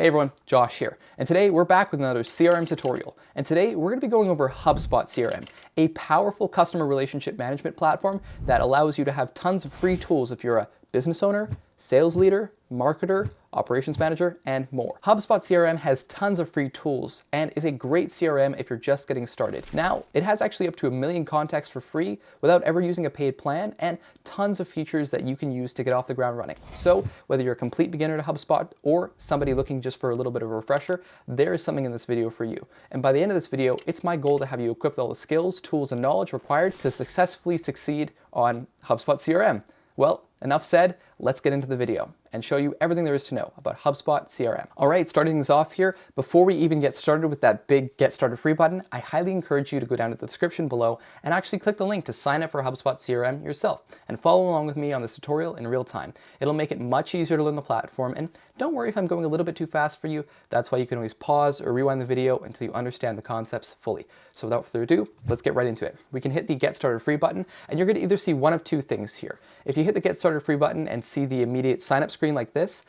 Hey everyone, Josh here, and today we're back with another CRM tutorial. And today we're going to be going over Hubspot CRM, a powerful customer relationship management platform that allows you to have tons of free tools if you're a business owner, sales leader, marketer, operations manager, and more. Hubspot CRM has tons of free tools and is a great CRM if you're just getting started. Now, it has actually up to 1 million contacts for free without ever using a paid plan and tons of features that you can use to get off the ground running. So whether you're a complete beginner to HubSpot or somebody looking just for a little bit of a refresher, there is something in this video for you. And by the end of this video, it's my goal to have you equipped with all the skills, tools, and knowledge required to successfully succeed on HubSpot CRM. Well, enough said, let's get into the video and show you everything there is to know about HubSpot CRM. All right, starting things off here, before we even get started with that big Get Started Free button, I highly encourage you to go down to the description below and actually click the link to sign up for HubSpot CRM yourself and follow along with me on this tutorial in real time. It'll make it much easier to learn the platform, and don't worry if I'm going a little bit too fast for you. That's why you can always pause or rewind the video until you understand the concepts fully. So without further ado, let's get right into it. We can hit the Get Started Free button, and you're going to either see one of two things here. If you hit the Get Started Free button and see the immediate sign up screen like this,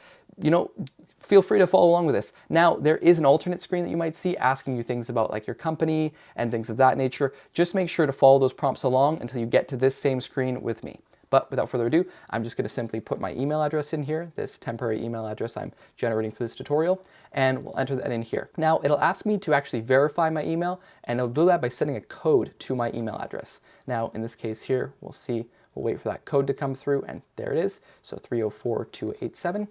feel free to follow along with this. Now, there is an alternate screen that you might see asking you things about like your company and things of that nature. Just make sure to follow those prompts along until you get to this same screen with me. But without further ado, I'm just going to simply put my email address in here, this temporary email address I'm generating for this tutorial, and we'll enter that in here. Now, it'll ask me to actually verify my email, and it'll do that by sending a code to my email address. Now, in this case here, we'll wait for that code to come through, and there it is. So 304287,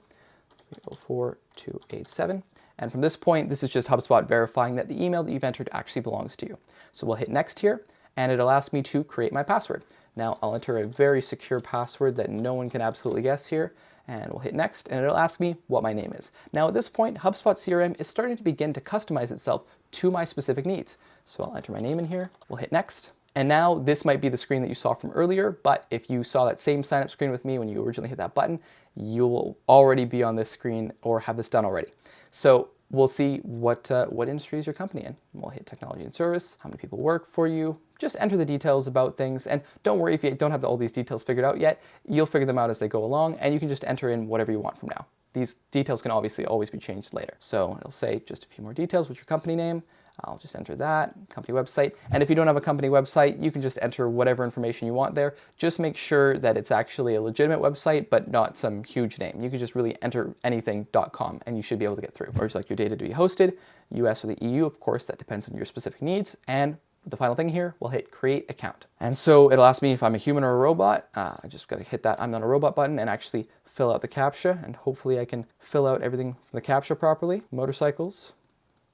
304287. And from this point, this is just HubSpot verifying that the email that you've entered actually belongs to you. So we'll hit next here, and it'll ask me to create my password. Now I'll enter a very secure password that no one can absolutely guess here, and we'll hit next, and it'll ask me what my name is. Now at this point, HubSpot CRM is starting to begin to customize itself to my specific needs. So I'll enter my name in here, we'll hit next. And now this might be the screen that you saw from earlier, but if you saw that same sign up screen with me when you originally hit that button, you'll already be on this screen or have this done already. So we'll see what industry is your company in. We'll hit technology and service, how many people work for you. Just enter the details about things, and don't worry if you don't have all these details figured out yet. You'll figure them out as they go along, and you can just enter in whatever you want from now. These details can obviously always be changed later. So it'll say just a few more details. What's your company name? I'll just enter that, company website. And if you don't have a company website, you can just enter whatever information you want there. Just make sure that it's actually a legitimate website, but not some huge name. You can just really enter anything.com and you should be able to get through. Or just like your data to be hosted, US or the EU, of course, that depends on your specific needs. And the final thing here, we'll hit create account. And so it'll ask me if I'm a human or a robot. I just gotta hit that I'm not a robot button and actually fill out the CAPTCHA. And hopefully I can fill out everything from the CAPTCHA properly. Motorcycles,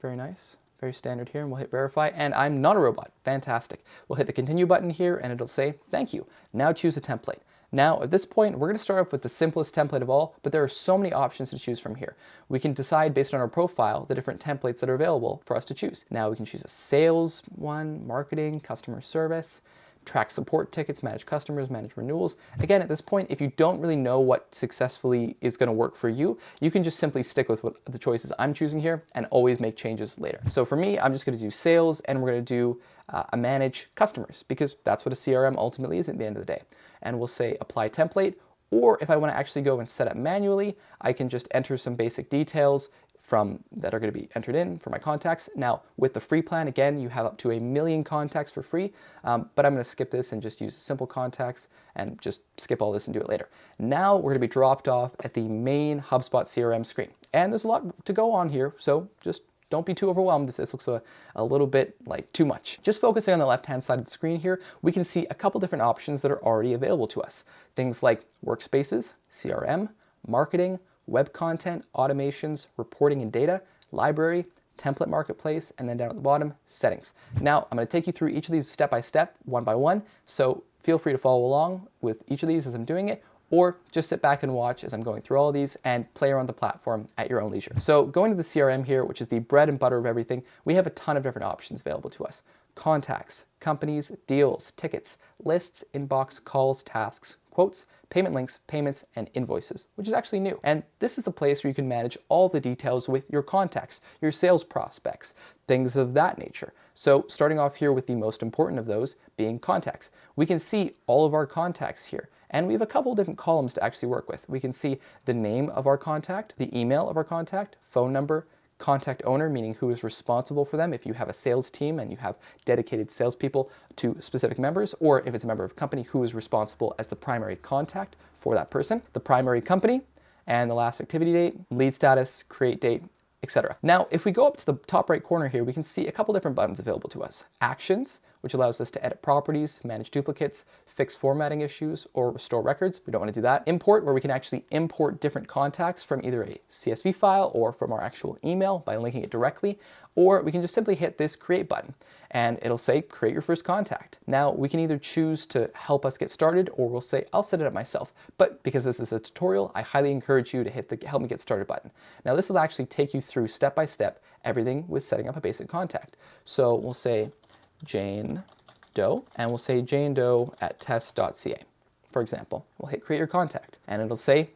very nice. Very standard here, and we'll hit verify, and I'm not a robot. Fantastic. We'll hit the continue button here, and it'll say, thank you. Now choose a template. Now, at this point, we're gonna start off with the simplest template of all, but there are so many options to choose from here. We can decide based on our profile the different templates that are available for us to choose. Now we can choose a sales one, marketing, customer service, track support tickets, manage customers, manage renewals. Again, at this point, if you don't really know what successfully is going to work for you, you can just simply stick with what the choices I'm choosing here and always make changes later. So for me, I'm just going to do sales, and we're going to do a manage customers, because that's what a CRM ultimately is at the end of the day. And we'll say apply template, or if I want to actually go and set up manually, I can just enter some basic details that are going to be entered in for my contacts. Now, with the free plan, again, you have up to 1 million contacts for free, but I'm going to skip this and just use simple contacts and just skip all this and do it later. Now, we're going to be dropped off at the main HubSpot CRM screen. And there's a lot to go on here, so just don't be too overwhelmed if this looks a little bit like too much. Just focusing on the left-hand side of the screen here, we can see a couple different options that are already available to us. Things like workspaces, CRM, marketing, web content, automations, reporting and data, library, template marketplace, and then down at the bottom, settings. Now, I'm going to take you through each of these step by step, one by one, so feel free to follow along with each of these as I'm doing it, or just sit back and watch as I'm going through all of these and play around the platform at your own leisure. So going to the CRM here, which is the bread and butter of everything, we have a ton of different options available to us. Contacts, companies, deals, tickets, lists, inbox, calls, tasks, quotes, payment links, payments, and invoices, which is actually new. And this is the place where you can manage all the details with your contacts, your sales prospects, things of that nature. So starting off here with the most important of those being contacts. We can see all of our contacts here. And we have a couple different columns to actually work with. We can see the name of our contact, the email of our contact, phone number, contact owner, meaning who is responsible for them if you have a sales team and you have dedicated salespeople to specific members, or if it's a member of a company, who is responsible as the primary contact for that person, the primary company, and the last activity date, lead status, create date, etc. Now, if we go up to the top right corner here, we can see a couple different buttons available to us. Actions, which allows us to edit properties, manage duplicates, fix formatting issues, or restore records. We don't want to do that. Import, where we can actually import different contacts from either a CSV file or from our actual email by linking it directly, or we can just simply hit this create button and it'll say create your first contact. Now we can either choose to help us get started, or we'll say I'll set it up myself. But because this is a tutorial, I highly encourage you to hit the help me get started button. Now this will actually take you through step by step everything with setting up a basic contact. So we'll say Jane Doe, and we'll say Jane Doe at test.ca. For example, we'll hit create your contact and it'll say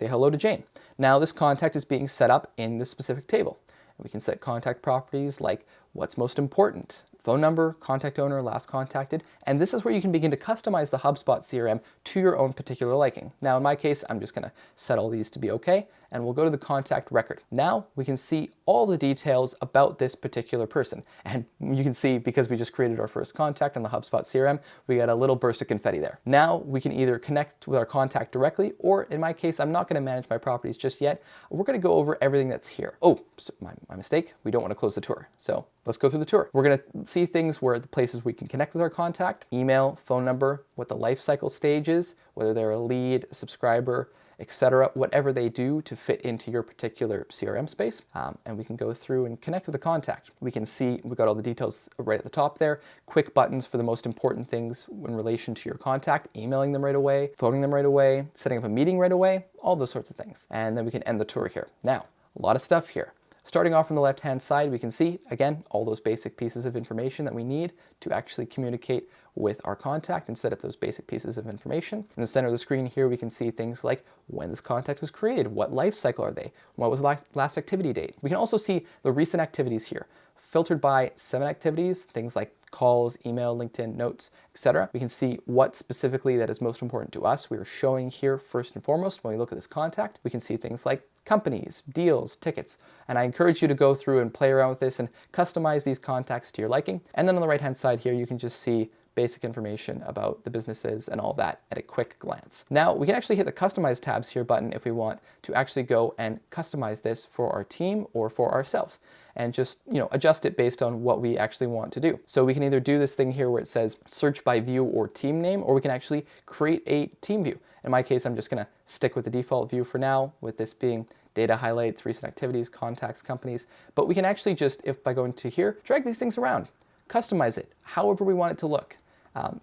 hello to Jane. Now this contact is being set up in this specific table. We can set contact properties like what's most important, phone number, contact owner, last contacted, and this is where you can begin to customize the HubSpot CRM to your own particular liking. Now in my case, I'm just gonna set all these to be okay, and we'll go to the contact record. Now we can see all the details about this particular person. And you can see, because we just created our first contact on the HubSpot CRM, we got a little burst of confetti there. Now we can either connect with our contact directly, or in my case, I'm not gonna manage my properties just yet. We're gonna go over everything that's here. Oh, so my mistake, we don't wanna close the tour. So let's go through the tour. We're gonna see things where the places we can connect with our contact, email, phone number, what the life cycle stage is, whether they're a lead, a subscriber, etc., whatever they do to fit into your particular CRM space. And we can go through and connect with the contact. We can see we've got all the details right at the top there, quick buttons for the most important things in relation to your contact, emailing them right away, phoning them right away, setting up a meeting right away, all those sorts of things. And then we can end the tour here. Now, a lot of stuff here. Starting off from the left-hand side, we can see, again, all those basic pieces of information that we need to actually communicate with our contact and set up those basic pieces of information. In the center of the screen here, we can see things like when this contact was created, what life cycle are they, what was last activity date. We can also see the recent activities here, filtered by 7 activities, things like calls, email, LinkedIn, notes, etc. We can see what specifically that is most important to us. We are showing here first and foremost when we look at this contact. We can see things like companies, deals, tickets, and I encourage you to go through and play around with this and customize these contacts to your liking. And then on the right hand side here, you can just see basic information about the businesses and all that at a quick glance. Now we can actually hit the customize tabs here button if we want to actually go and customize this for our team or for ourselves, and just, adjust it based on what we actually want to do. So we can either do this thing here where it says search by view or team name, or we can actually create a team view. In my case, I'm just gonna stick with the default view for now, with this being data highlights, recent activities, contacts, companies. But we can actually just, if by going to here, drag these things around, customize it however we want it to look.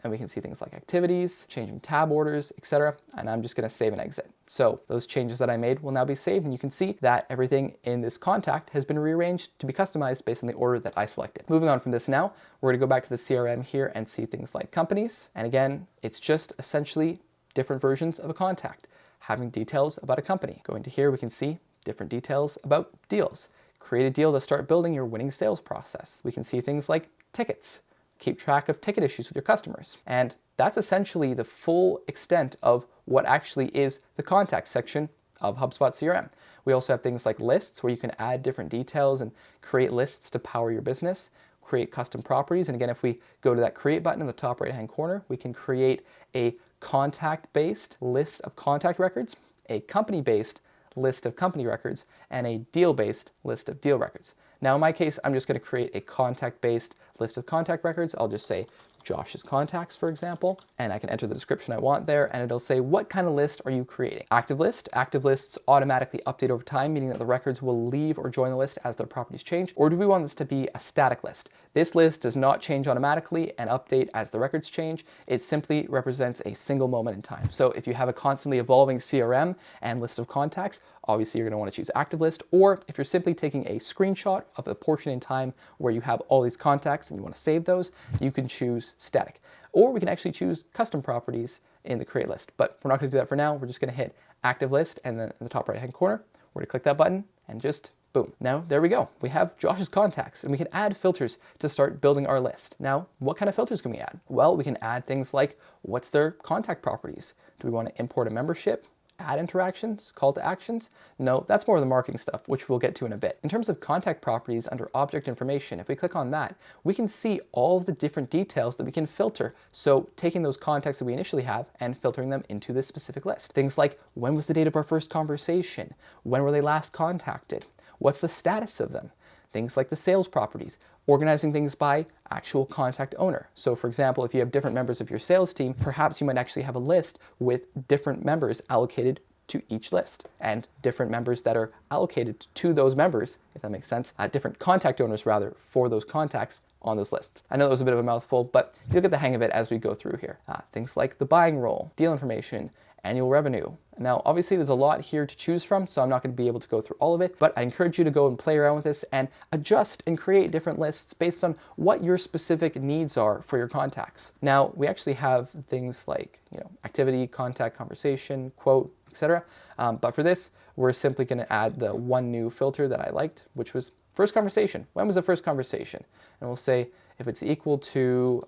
And we can see things like activities, changing tab orders, etc. And I'm just gonna save and exit. So those changes that I made will now be saved, and you can see that everything in this contact has been rearranged to be customized based on the order that I selected. Moving on from this now, we're gonna go back to the CRM here and see things like companies. And again, it's just essentially different versions of a contact, having details about a company. Going to here, we can see different details about deals. Create a deal to start building your winning sales process. We can see things like tickets, keep track of ticket issues with your customers. And that's essentially the full extent of what actually is the contact section of HubSpot CRM. We also have things like lists, where you can add different details and create lists to power your business, create custom properties. And again, if we go to that create button in the top right-hand corner, we can create a contact-based list of contact records, a company-based list of company records, and a deal-based list of deal records. Now in my case, I'm just gonna create a contact-based list of contact records. I'll just say Josh's contacts, for example, and I can enter the description I want there, and it'll say, what kind of list are you creating? Active list. Active lists automatically update over time, meaning that the records will leave or join the list as their properties change. Or do we want this to be a static list? This list does not change automatically and update as the records change. It simply represents a single moment in time. So if you have a constantly evolving CRM and list of contacts, obviously you're going to want to choose active list. Or if you're simply taking a screenshot of a portion in time where you have all these contacts and you want to save those, you can choose static. Or we can actually choose custom properties in the create list, but we're not going to do that for now. We're just going to hit active list, and then in the top right hand corner, we're going to click that button and just Boom. Now, there we go. We have Josh's contacts, and we can add filters to start building our list. Now, what kind of filters can we add? Well, we can add things like, what's their contact properties? Do we want to import a membership? Add interactions, call to actions? No, that's more of the marketing stuff, which we'll get to in a bit. In terms of contact properties under object information, if we click on that, we can see all of the different details that we can filter. So taking those contacts that we initially have and filtering them into this specific list. Things like, when was the date of our first conversation? When were they last contacted? What's the status of them? Things like the sales properties, organizing things by actual contact owner. So for example, if you have different members of your sales team, perhaps you might actually have a list with different members allocated to each list and different members that are allocated to those members, if that makes sense, different contact owners rather for those contacts on those lists. I know that was a bit of a mouthful, but you'll get the hang of it as we go through here. Things like the buying role, deal information, annual revenue. Now, obviously there's a lot here to choose from, so I'm not going to be able to go through all of it, but I encourage you to go and play around with this and adjust and create different lists based on what your specific needs are for your contacts. Now, we actually have things like, activity, contact, conversation, quote, etc. But for this, we're simply going to add the one new filter that I liked, which was first conversation. When was the first conversation? And we'll say if it's equal to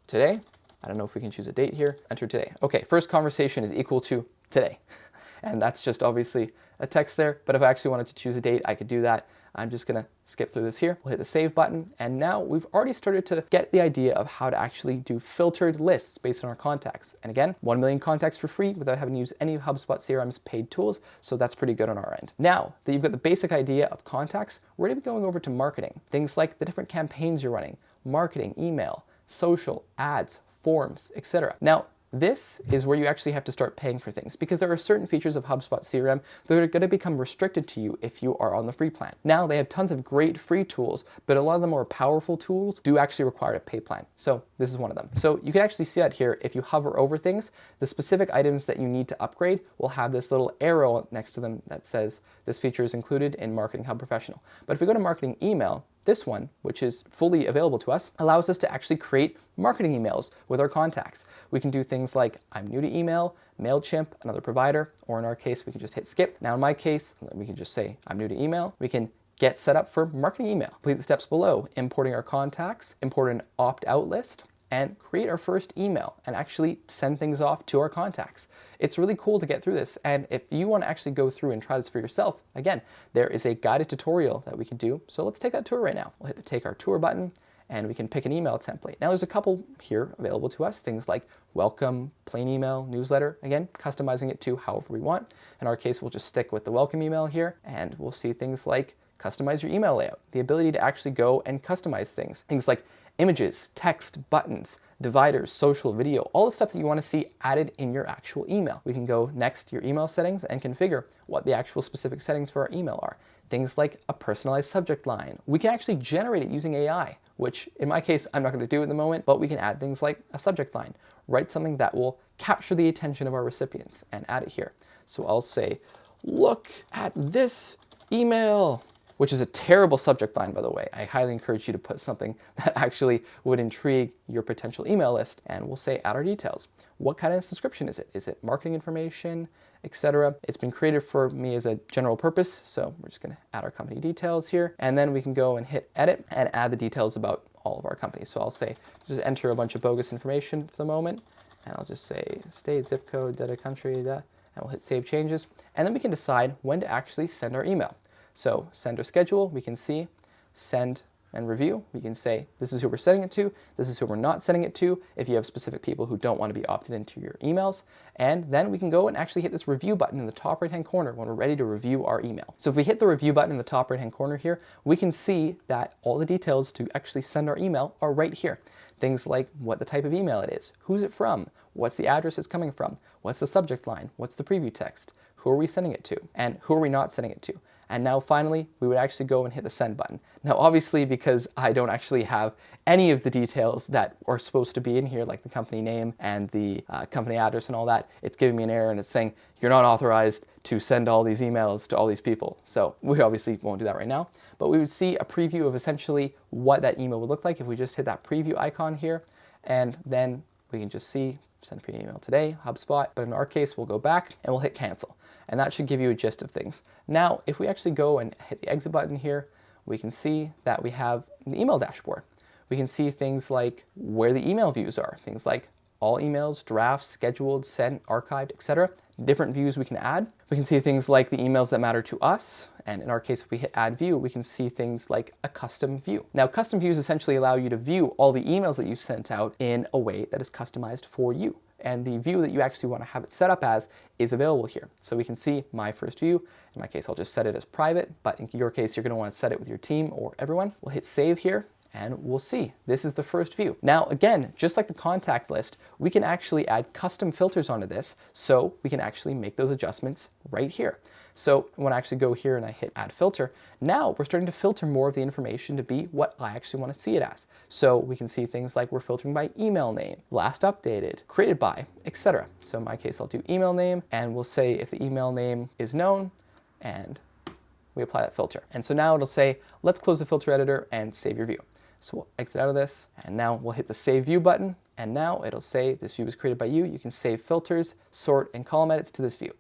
today. I don't know if we can choose a date here. Enter today. Okay, first conversation is equal to today. And that's just obviously a text there. But if I actually wanted to choose a date, I could do that. I'm just going to skip through this here. We'll hit the save button. And now we've already started to get the idea of how to actually do filtered lists based on our contacts. And again, 1 million contacts for free without having to use any of HubSpot CRM's paid tools. So that's pretty good on our end. Now that you've got the basic idea of contacts, we're going to be going over to marketing. Things like the different campaigns you're running, marketing, email, social, ads, forms, etc. Now, this is where you actually have to start paying for things because there are certain features of HubSpot CRM that are going to become restricted to you if you are on the free plan. Now, they have tons of great free tools, but a lot of the more powerful tools do actually require a pay plan. So this is one of them. So you can actually see that here. If you hover over things, the specific items that you need to upgrade will have this little arrow next to them that says this feature is included in Marketing Hub Professional. But if we go to Marketing Email, this one, which is fully available to us, allows us to actually create marketing emails with our contacts. We can do things like, I'm new to email, MailChimp, another provider, or in our case, we can just hit skip. Now in my case, we can just say, I'm new to email. We can get set up for marketing email. Complete the steps below, importing our contacts, import an opt-out list, and create our first email and actually send things off to our contacts. It's really cool to get through this. And if you want to actually go through and try this for yourself, again, there is a guided tutorial that we can do. So let's take that tour right now. We'll hit the Take Our Tour button and we can pick an email template. Now there's a couple here available to us, things like welcome, plain email, newsletter, again, customizing it to however we want. In our case, we'll just stick with the welcome email here and we'll see things like customize your email layout, the ability to actually go and customize things like images, text, buttons, dividers, social, video, all the stuff that you want to see added in your actual email. We can go next to your email settings and configure what the actual specific settings for our email are. Things like a personalized subject line. We can actually generate it using AI, which in my case, I'm not going to do at the moment, but we can add things like a subject line, write something that will capture the attention of our recipients and add it here. So I'll say, look at this email, which is a terrible subject line, by the way. I highly encourage you to put something that actually would intrigue your potential email list. And we'll say, add our details. What kind of subscription is it? Is it marketing information, etc.? It's been created for me as a general purpose. So we're just gonna add our company details here. And then we can go and hit edit and add the details about all of our companies. So I'll say, just enter a bunch of bogus information for the moment. And I'll just say state, zip code, data, country, and we'll hit save changes. And then we can decide when to actually send our email. So send or schedule, we can see, send and review. We can say, this is who we're sending it to, this is who we're not sending it to, if you have specific people who don't want to be opted into your emails. And then we can go and actually hit this review button in the top right-hand corner when we're ready to review our email. So if we hit the review button in the top right-hand corner here, we can see that all the details to actually send our email are right here. Things like what the type of email it is, who's it from, what's the address it's coming from, what's the subject line, what's the preview text, who are we sending it to, and who are we not sending it to. And now finally, we would actually go and hit the send button. Now, obviously, because I don't actually have any of the details that are supposed to be in here, like the company name and the company address and all that, it's giving me an error and it's saying, you're not authorized to send all these emails to all these people. So we obviously won't do that right now, but we would see a preview of essentially what that email would look like if we just hit that preview icon here. And then we can just see, send free email today, HubSpot. But in our case, we'll go back and we'll hit cancel. And that should give you a gist of things. Now, if we actually go and hit the exit button here, we can see that we have an email dashboard. We can see things like where the email views are, things like all emails, drafts, scheduled, sent, archived, etc. Different views we can add. We can see things like the emails that matter to us. And in our case, if we hit add view, we can see things like a custom view. Now, custom views essentially allow you to view all the emails that you sent out in a way that is customized for you. And the view that you actually want to have it set up as is available here. So we can see my first view. In my case, I'll just set it as private, but in your case, you're going to want to set it with your team or everyone. We'll hit save here. And we'll see, this is the first view. Now, again, just like the contact list, we can actually add custom filters onto this, so we can actually make those adjustments right here. So when I actually go here and I hit add filter, now we're starting to filter more of the information to be what I actually want to see it as. So we can see things like we're filtering by email name, last updated, created by, etc. So in my case, I'll do email name, and we'll say if the email name is known, and we apply that filter. And so now it'll say, let's close the filter editor and save your view. So we'll exit out of this, and now we'll hit the Save View button, and now it'll say this view was created by you. You can save filters, sort, and column edits to this view.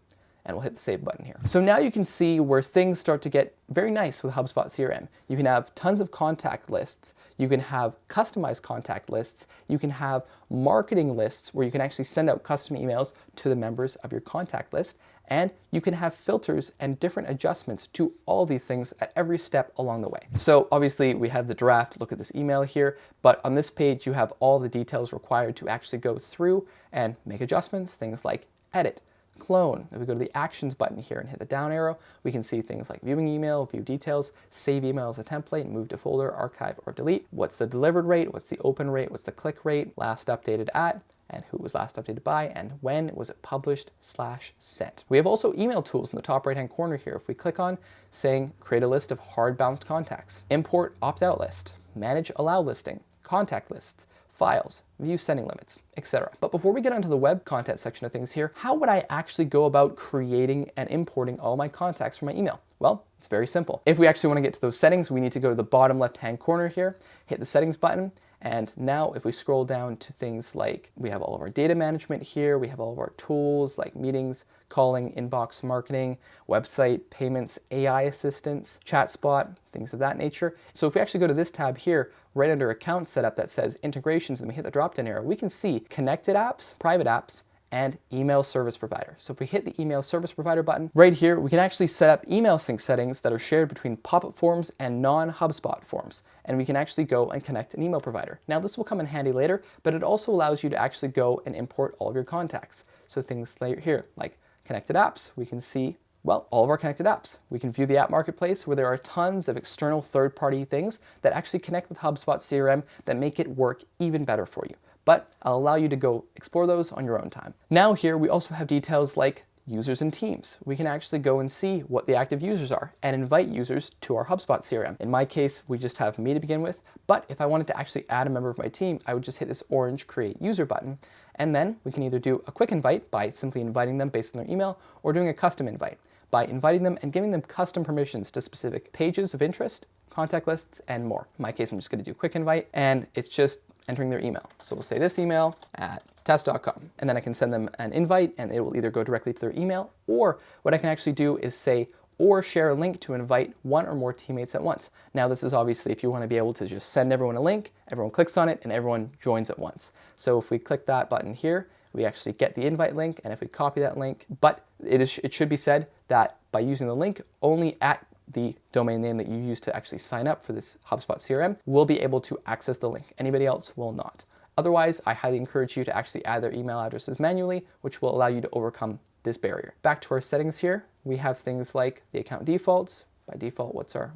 And we'll hit the Save button here. So now you can see where things start to get very nice with HubSpot CRM. You can have tons of contact lists. You can have customized contact lists. You can have marketing lists where you can actually send out custom emails to the members of your contact list. And you can have filters and different adjustments to all these things at every step along the way. So obviously we have the draft, look at this email here, but on this page you have all the details required to actually go through and make adjustments, things like edit, clone. If we go to the actions button here and hit the down arrow, we can see things like viewing email, view details, save email as a template, move to folder, archive, or delete. What's the delivered rate? What's the open rate? What's the click rate? Last updated at, and who it was last updated by, and when was it published/sent. We have also email tools in the top right hand corner here. If we click on saying create a list of hard bounced contacts, import opt-out list, manage allow listing, contact lists, files, view sending limits, etc. But before we get onto the web content section of things here, how would I actually go about creating and importing all my contacts from my email? Well, it's very simple. If we actually want to get to those settings, we need to go to the bottom left-hand corner here, hit the settings button, and now if we scroll down to things like we have all of our data management here, we have all of our tools like meetings, calling, inbox marketing, website, payments, AI assistance, ChatSpot, things of that nature. So if we actually go to this tab here, right under account setup that says integrations, and we hit the drop-down arrow, we can see connected apps, private apps, and email service provider. So if we hit the email service provider button, right here, we can actually set up email sync settings that are shared between pop-up forms and non-HubSpot forms. And we can actually go and connect an email provider. Now this will come in handy later, but it also allows you to actually go and import all of your contacts. So things here, like connected apps, we can see, well, all of our connected apps. We can view the app marketplace where there are tons of external third-party things that actually connect with HubSpot CRM that make it work even better for you. But I'll allow you to go explore those on your own time. Now here, we also have details like users and teams. We can actually go and see what the active users are and invite users to our HubSpot CRM. In my case, we just have me to begin with, but if I wanted to actually add a member of my team, I would just hit this orange create user button, and then we can either do a quick invite by simply inviting them based on their email, or doing a custom invite by inviting them and giving them custom permissions to specific pages of interest, contact lists, and more. In my case, I'm just gonna do a quick invite, and it's just entering their email. So we'll say this email at test.com, and then I can send them an invite and it will either go directly to their email, or what I can actually do is say, or share a link to invite one or more teammates at once. Now this is obviously if you want to be able to just send everyone a link, everyone clicks on it and everyone joins at once. So if we click that button here, we actually get the invite link, and if we copy that link, but it should be said that by using the link only at the domain name that you use to actually sign up for this HubSpot CRM will be able to access the link. Anybody else will not. Otherwise, I highly encourage you to actually add their email addresses manually, which will allow you to overcome this barrier. Back to our settings here, we have things like the account defaults. By default, what's our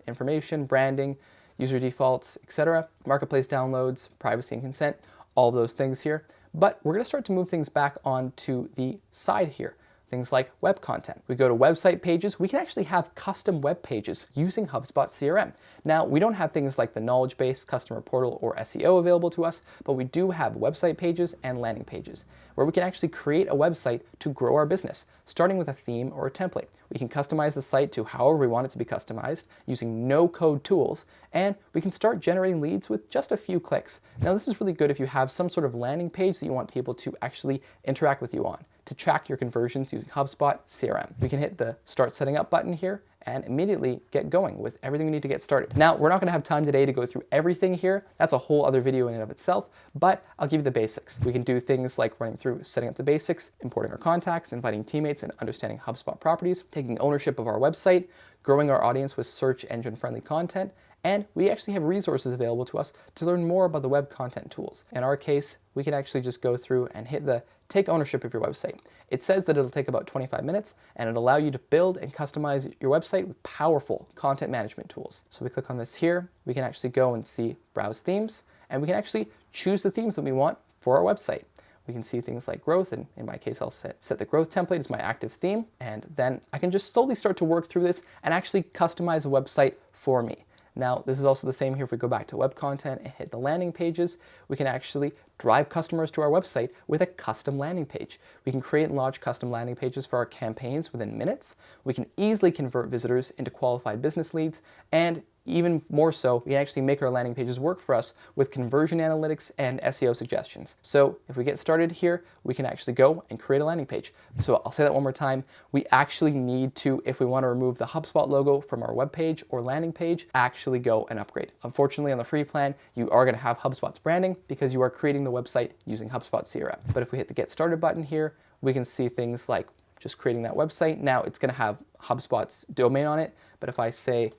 information, branding, user defaults, etc. Marketplace downloads, privacy and consent, all of those things here. But we're gonna start to move things back onto the side here. Things like web content. We go to website pages. We can actually have custom web pages using HubSpot CRM. Now, we don't have things like the knowledge base, customer portal, or SEO available to us, but we do have website pages and landing pages where we can actually create a website to grow our business, starting with a theme or a template. We can customize the site to however we want it to be customized using no-code tools, and we can start generating leads with just a few clicks. Now, this is really good if you have some sort of landing page that you want people to actually interact with you on. to track your conversions using HubSpot CRM. We can hit the Start Setting Up button here and immediately get going with everything we need to get started. Now, we're not gonna have time today to go through everything here. That's a whole other video in and of itself, but I'll give you the basics. We can do things like running through setting up the basics, importing our contacts, inviting teammates, and understanding HubSpot properties, taking ownership of our website, growing our audience with search engine-friendly content, and we actually have resources available to us to learn more about the web content tools. In our case, we can actually just go through and hit the Take ownership of your website. It says that it'll take about 25 minutes and it'll allow you to build and customize your website with powerful content management tools. So we click on this here, we can actually go and see Browse Themes, and we can actually choose the themes that we want for our website. We can see things like growth, and in my case, I'll set the growth template as my active theme, and then I can just slowly start to work through this and actually customize a website for me. Now, this is also the same here if we go back to web content and hit the landing pages. We can actually drive customers to our website with a custom landing page. We can create and launch custom landing pages for our campaigns within minutes. We can easily convert visitors into qualified business leads, and even more so, we can actually make our landing pages work for us with conversion analytics and SEO suggestions. So if we get started here, we can actually go and create a landing page. So I'll say that one more time. We actually need to, if we want to remove the HubSpot logo from our web page or landing page, actually go and upgrade. Unfortunately, on the free plan, you are going to have HubSpot's branding because you are creating the website using HubSpot CRM. But if we hit the Get Started button here, we can see things like just creating that website. Now it's going to have HubSpot's domain on it, but if I say,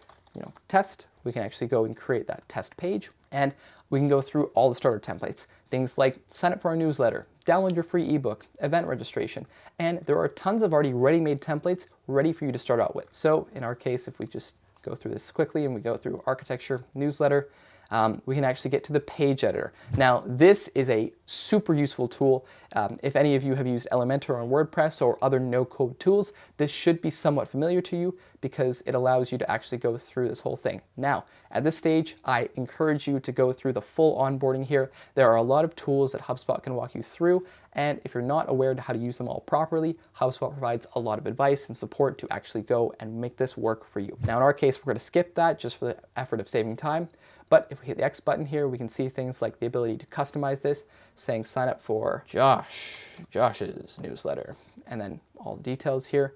test, we can actually go and create that test page, and we can go through all the starter templates. Things like sign up for our newsletter, download your free ebook, event registration, and there are tons of already ready-made templates ready for you to start out with. So in our case, if we just go through this quickly and we go through architecture, newsletter, we can actually get to the page editor. Now, this is a super useful tool. If any of you have used Elementor on WordPress or other no-code tools, this should be somewhat familiar to you because it allows you to actually go through this whole thing. Now, at this stage, I encourage you to go through the full onboarding here. There are a lot of tools that HubSpot can walk you through, and if you're not aware of how to use them all properly, HubSpot provides a lot of advice and support to actually go and make this work for you. Now, in our case, we're going to skip that just for the effort of saving time. But if we hit the X button here, we can see things like the ability to customize this, saying sign up for Josh's newsletter, and then all the details here,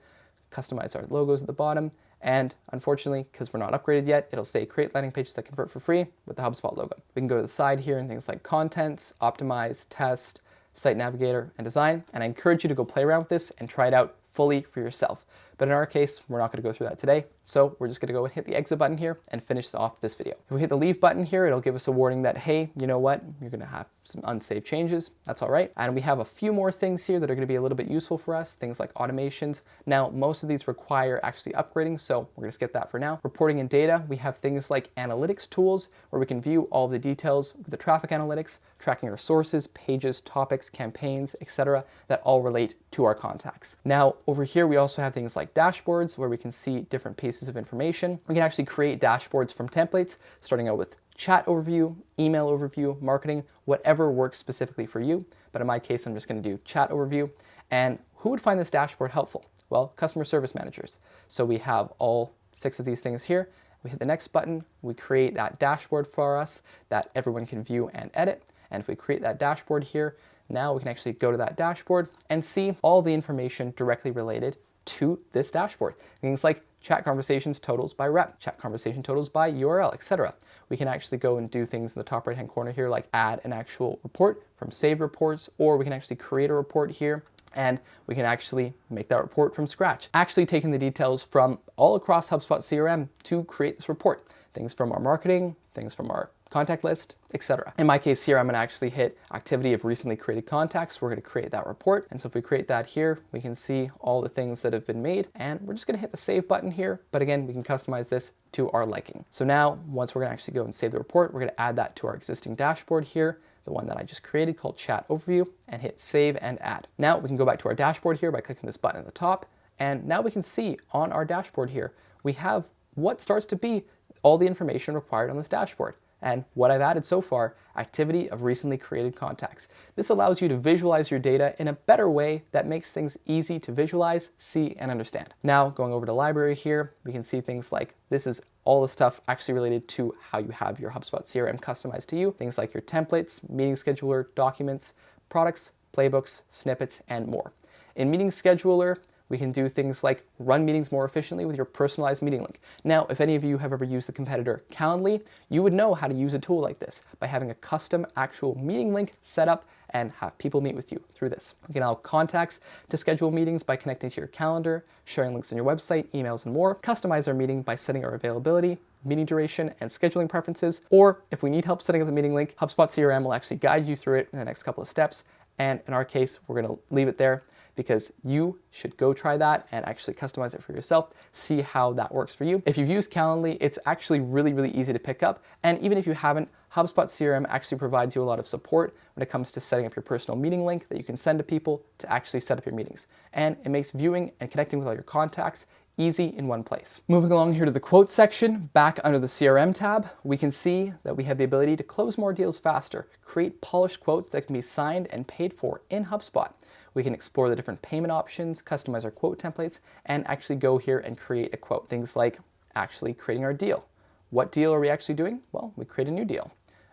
customize our logos at the bottom, and unfortunately, because we're not upgraded yet, it'll say create landing pages that convert for free with the HubSpot logo. We can go to the side here and things like contents, optimize, test, site navigator, and design, and I encourage you to go play around with this and try it out fully for yourself. But in our case, we're not going to go through that today. So we're just going to go and hit the exit button here and finish off this video. If we hit the leave button here, it'll give us a warning that, hey, you know what? You're going to have some unsaved changes. That's all right. And we have a few more things here that are going to be a little bit useful for us. Things like automations. Now, most of these require actually upgrading, so we're going to skip that for now. Reporting and data. We have things like analytics tools where we can view all the details with the traffic analytics, tracking our sources, pages, topics, campaigns, etc. that all relate to our contacts. Now, over here, we also have things like dashboards where we can see different pieces of information. We can actually create dashboards from templates, starting out with chat overview, email overview, marketing, whatever works specifically for you. But in my case, I'm just going to do chat overview. And who would find this dashboard helpful? Well, customer service managers. So we have all 6 of these things here. We hit the next button, we create that dashboard for us that everyone can view and edit. And if we create that dashboard here, now we can actually go to that dashboard and see all the information directly related to this dashboard. Things like chat conversations totals by rep, chat conversation totals by URL, etc. We can actually go and do things in the top right-hand corner here, like add an actual report from saved reports, or we can actually create a report here, and we can actually make that report from scratch. Actually taking the details from all across HubSpot CRM to create this report. Things from our marketing, things from our contact list, etc. In my case here, I'm going to actually hit activity of recently created contacts. We're going to create that report. And so if we create that here, we can see all the things that have been made, and we're just going to hit the save button here. But again, we can customize this to our liking. So now once we're going to actually go and save the report, we're going to add that to our existing dashboard here, the one that I just created called chat overview, and hit save and add. Now we can go back to our dashboard here by clicking this button at the top. And now we can see on our dashboard here, we have what starts to be all the information required on this dashboard. And what I've added so far, activity of recently created contacts. This allows you to visualize your data in a better way that makes things easy to visualize, see, and understand. Now, going over to library here, we can see things like this is all the stuff actually related to how you have your HubSpot CRM customized to you. Things like your templates, meeting scheduler, documents, products, playbooks, snippets, and more. In Meeting Scheduler, we can do things like run meetings more efficiently with your personalized meeting link. Now, if any of you have ever used the competitor Calendly, you would know how to use a tool like this by having a custom actual meeting link set up and have people meet with you through this. You can allow contacts to schedule meetings by connecting to your calendar, sharing links on your website, emails, and more. Customize our meeting by setting our availability, meeting duration, and scheduling preferences. Or if we need help setting up the meeting link, HubSpot CRM will actually guide you through it in the next couple of steps. And in our case, we're gonna leave it there because you should go try that and actually customize it for yourself, see how that works for you. If you've used Calendly, it's actually really, really easy to pick up. And even if you haven't, HubSpot CRM actually provides you a lot of support when it comes to setting up your personal meeting link that you can send to people to actually set up your meetings. And it makes viewing and connecting with all your contacts easy in one place. Moving along here to the quote section, back under the CRM tab, we can see that we have the ability to close more deals faster, create polished quotes that can be signed and paid for in HubSpot. We can explore the different payment options, customize our quote templates, and actually go here and create a quote. Things like actually creating our deal. What deal are we actually doing? Well, we create a new deal.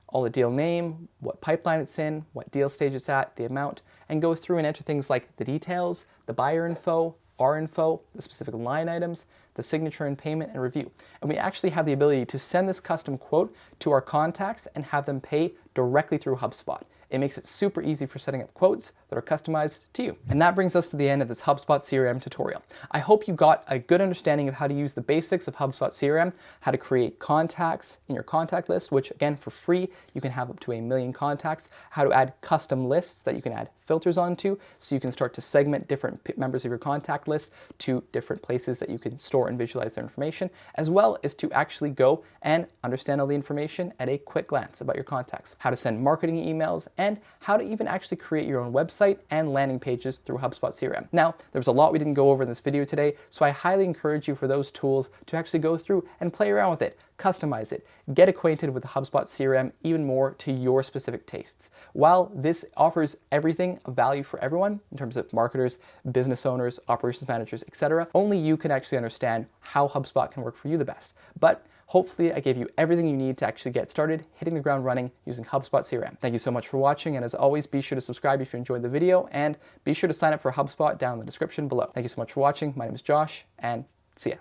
All the deal name, what pipeline it's in, what deal stage it's at, the amount, and go through and enter things like the details, the buyer info, our info, the specific line items, the signature and payment and review. And we actually have the ability to send this custom quote to our contacts and have them pay directly through HubSpot. It makes it super easy for setting up quotes that are customized to you. And that brings us to the end of this HubSpot CRM tutorial. I hope you got a good understanding of how to use the basics of HubSpot CRM, how to create contacts in your contact list, which again, for free, you can have up to 1 million contacts, how to add custom lists that you can add filters onto, so you can start to segment different members of your contact list to different places that you can store and visualize their information, as well as to actually go and understand all the information at a quick glance about your contacts, how to send marketing emails, and how to even actually create your own website and landing pages through HubSpot CRM. Now, there was a lot we didn't go over in this video today, so I highly encourage you for those tools to actually go through and play around with it, customize it, get acquainted with the HubSpot CRM even more to your specific tastes. While this offers everything of value for everyone in terms of marketers, business owners, operations managers, etc., only you can actually understand how HubSpot can work for you the best. But hopefully I gave you everything you need to actually get started hitting the ground running using HubSpot CRM. Thank you so much for watching, and as always, be sure to subscribe if you enjoyed the video, and be sure to sign up for HubSpot down in the description below. Thank you so much for watching. My name is Josh, and see ya.